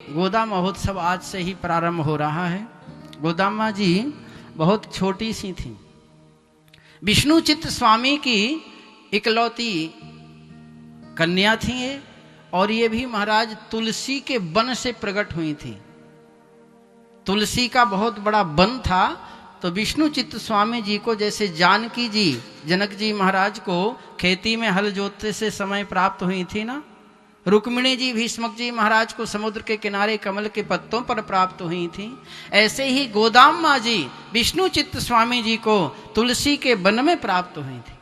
गोदा महोत्सव आज से ही प्रारंभ हो रहा है। गोदामा जी बहुत छोटी सी थी। विष्णु चित्त स्वामी की इकलौती कन्या थी ये, और ये भी महाराज तुलसी के वन से प्रकट हुई थी। तुलसी का बहुत बड़ा वन था, तो विष्णु चित्त स्वामी जी को जैसे जानकी जी जनक जी महाराज को खेती में हल जोतते से समय प्राप्त हुई थी ना, रुक्मिणी जी भीष्मक जी महाराज को समुद्र के किनारे कमल के पत्तों पर प्राप्त हुई थी, ऐसे ही गोदामा जी विष्णु चित्त स्वामी जी को तुलसी के वन में प्राप्त हुई थी।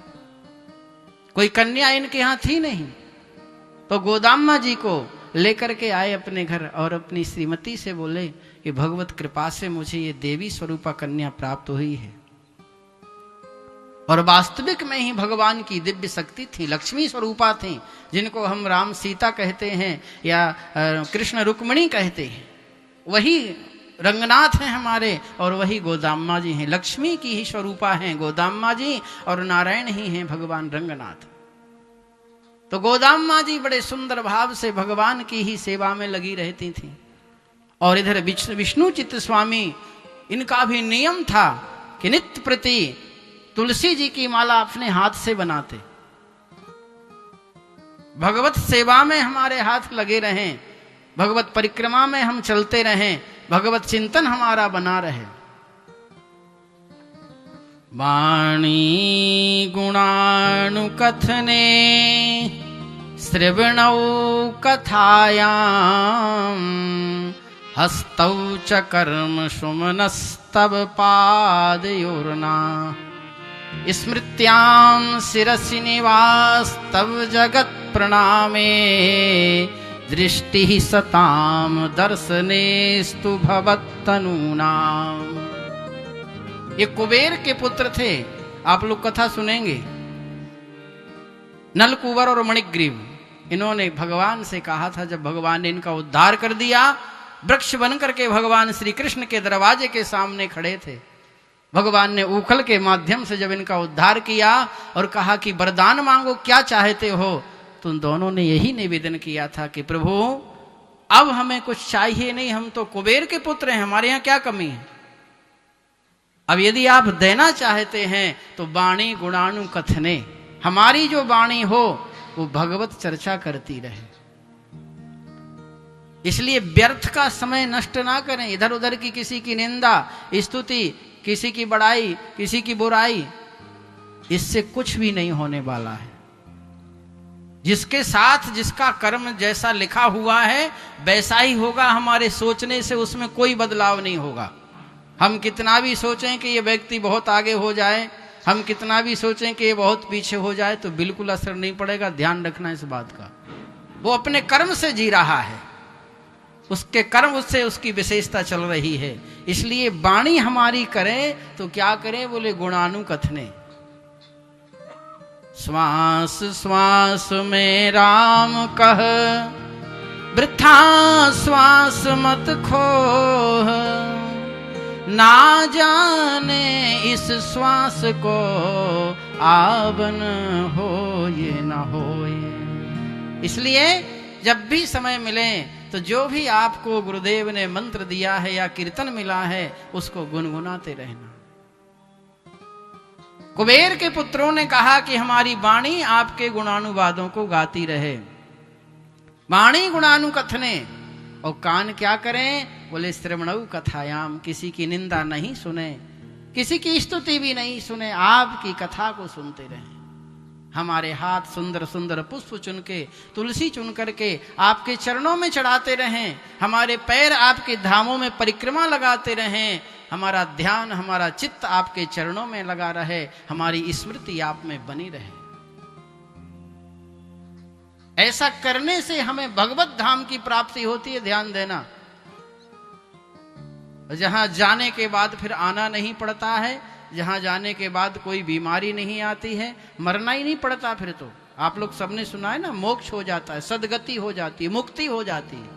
कोई कन्या इनके यहाँ थी नहीं, तो गोदामा जी को लेकर के आए अपने घर और अपनी श्रीमती से बोले कि भगवत कृपा से मुझे ये देवी स्वरूपा कन्या प्राप्त हुई है। और वास्तविक में ही भगवान की दिव्य शक्ति थी, लक्ष्मी स्वरूपा थी, जिनको हम राम सीता कहते हैं या कृष्ण रुक्मिणी कहते हैं। वही रंगनाथ हैं हमारे, और वही गोदामा जी हैं। लक्ष्मी की ही स्वरूपा हैं गोदामा जी, और नारायण ही हैं भगवान रंगनाथ। तो गोदामा जी बड़े सुंदर भाव से भगवान की ही सेवा में लगी रहती थी। और इधर विष्णु चित्त स्वामी, इनका भी नियम था कि नित्य प्रति तुलसी जी की माला अपने हाथ से बनाते। भगवत सेवा में हमारे हाथ लगे रहें, भगवत परिक्रमा में हम चलते रहें, भगवत चिंतन हमारा बना रहे। वाणी गुणानुकथने श्रवणौ कथायां हस्तौ च कर्म सुमनस्तव पादयोर्ना स्मृत्यां शिरसि निवास्तव जगत प्रणामे दृष्टि सताम दर्शनेस्तु भवत्तनूनाम। ये कुबेर के पुत्र थे, आप लोग कथा सुनेंगे। नलकुबर और मणिग्रीव, इन्होंने भगवान से कहा था, जब भगवान ने इनका उद्धार कर दिया, वृक्ष बनकर के भगवान श्री कृष्ण के दरवाजे के सामने खड़े थे। भगवान ने ऊखल के माध्यम से जब इनका उद्धार किया और कहा कि वरदान मांगो, क्या चाहते हो, तो उन दोनों ने यही निवेदन किया था कि प्रभु अब हमें कुछ चाहिए नहीं, हम तो कुबेर के पुत्र हैं, हमारे यहाँ क्या कमी है। अब यदि आप देना चाहते हैं तो वाणी गुणानु कथने, हमारी जो वाणी हो वो भगवत चर्चा करती रहे। इसलिए व्यर्थ का समय नष्ट ना करें, इधर उधर की किसी की निंदा स्तुति, किसी की बड़ाई, किसी की बुराई, इससे कुछ भी नहीं होने वाला है। जिसके साथ जिसका कर्म जैसा लिखा हुआ है वैसा ही होगा। हमारे सोचने से उसमें कोई बदलाव नहीं होगा। हम कितना भी सोचें कि ये व्यक्ति बहुत आगे हो जाए, हम कितना भी सोचें कि ये बहुत पीछे हो जाए, तो बिल्कुल असर नहीं पड़ेगा। ध्यान रखना इस बात का। वो अपने कर्म से जी रहा है, उसके कर्म उससे उसकी विशेषता चल रही है। इसलिए वाणी हमारी करें तो क्या करें, बोले गुणानुकथने। श्वास श्वास में राम कह, वृथा श्वास मत खोह, ना जाने इस श्वास को आवन हो ये न होए। इसलिए जब भी समय मिले तो जो भी आपको गुरुदेव ने मंत्र दिया है या कीर्तन मिला है उसको गुनगुनाते रहना। कुबेर के पुत्रों ने कहा कि हमारी वाणी आपके गुणानुवादों को गाती रहे। वाणी गुणानुकथने, और कान क्या करें, बोले श्रवणौ कथायाम, किसी की निंदा नहीं सुने, किसी की स्तुति भी नहीं सुने, आपकी कथा को सुनते रहें। हमारे हाथ सुंदर सुंदर पुष्प चुन के, तुलसी चुन करके आपके चरणों में चढ़ाते रहें, हमारे पैर आपके धामों में परिक्रमा लगाते रहें, हमारा ध्यान हमारा चित्त आपके चरणों में लगा रहे, हमारी स्मृति आप में बनी रहे। ऐसा करने से हमें भगवत धाम की प्राप्ति होती है। ध्यान देना, जहां जाने के बाद फिर आना नहीं पड़ता है, जहां जाने के बाद कोई बीमारी नहीं आती है, मरना ही नहीं पड़ता। फिर तो आप लोग सबने सुना है ना, मोक्ष हो जाता है, सदगति हो जाती है, मुक्ति हो जाती है।